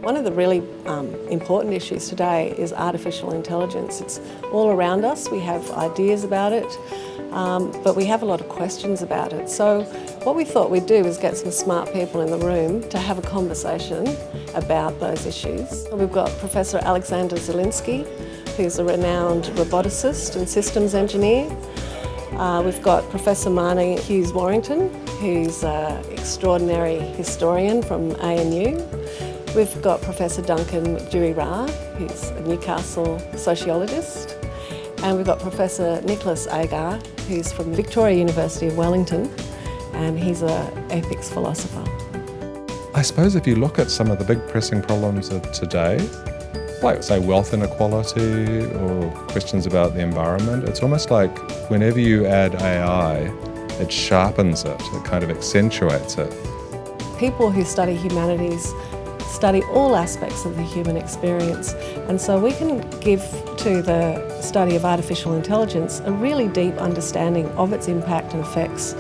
One of the really important issues today is artificial intelligence. It's all around us. We have ideas about it, but we have a lot of questions about it. So what we thought we'd do is get some smart people in the room to have a conversation about those issues. We've got Professor Alexander Zielinski, who's a renowned roboticist and systems engineer. We've got Professor Marnie Hughes-Warrington, who's an extraordinary historian from ANU. We've got Professor Duncan Dewey-Ra, who's a Newcastle sociologist. And we've got Professor Nicholas Ager, who's from Victoria University of Wellington, and he's an ethics philosopher. I suppose if you look at some of the big pressing problems of today, like say wealth inequality or questions about the environment, it's almost like whenever you add AI, it sharpens it, it kind of accentuates it. People who study humanities study all aspects of the human experience, and so we can give to the study of artificial intelligence a really deep understanding of its impact and effects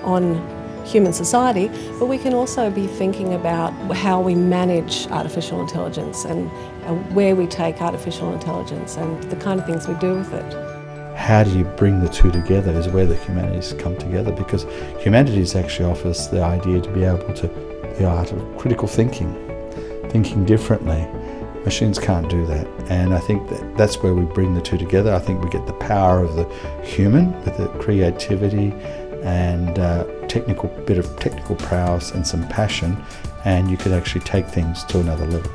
on human society, but we can also be thinking about how we manage artificial intelligence and where we take artificial intelligence and the kind of things we do with it. How do you bring the two together is where the humanities come together, because humanities actually offers the idea to be able to, the art of critical thinking differently. Machines can't do that, and I think that's where we bring the two together. I think we get the power of the human with the creativity and bit of technical prowess and some passion, and you could actually take things to another level.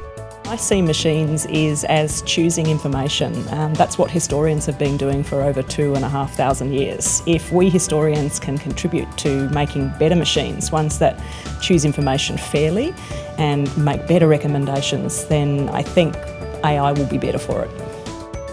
I see machines as choosing information. That's what historians have been doing for over 2,500 years. If we historians can contribute to making better machines, ones that choose information fairly and make better recommendations, then I think AI will be better for it.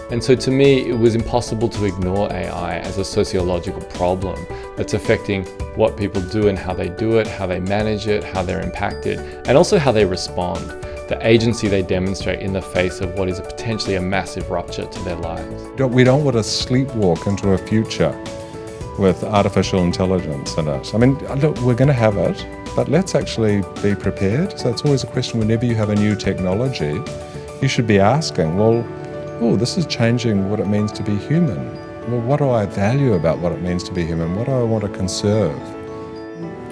And so to me, it was impossible to ignore AI as a sociological problem that's affecting what people do and how they do it, how they manage it, how they're impacted, and also how they respond, the agency they demonstrate in the face of what is potentially a massive rupture to their lives. We don't want to sleepwalk into a future with artificial intelligence in it. I mean, look, we're going to have it, but let's actually be prepared. So it's always a question whenever you have a new technology, you should be asking, well, oh, this is changing what it means to be human. Well, what do I value about what it means to be human? What do I want to conserve?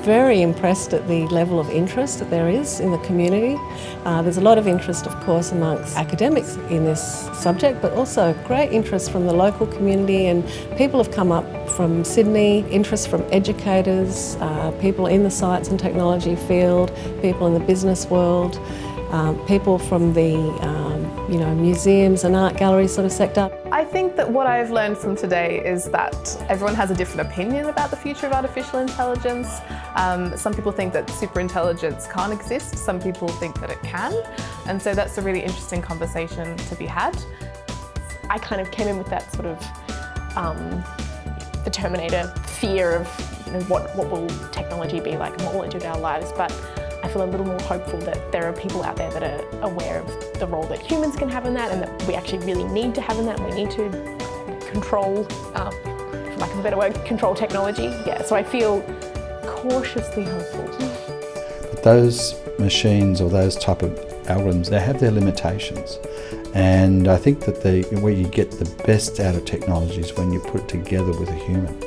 Very impressed at the level of interest that there is in the community. There's a lot of interest, of course, amongst academics in this subject, but also great interest from the local community, and people have come up from Sydney, interest from educators, people in the science and technology field, people in the business world, people from the museums and art gallery sort of sector. I think that what I've learned from today is that everyone has a different opinion about the future of artificial intelligence. Some people think that superintelligence can't exist, some people think that it can, and so that's a really interesting conversation to be had. I kind of came in with that sort of the Terminator fear of what will technology be like and what will it do to our lives, but I feel a little more hopeful that there are people out there that are aware of the role that humans can have in that, and that we actually really need to have in that, and we need to control, for lack of a better word, control technology. Yeah, so I feel cautiously hopeful. But those machines or those type of algorithms, they have their limitations. And I think that where you get the best out of technology is when you put it together with a human.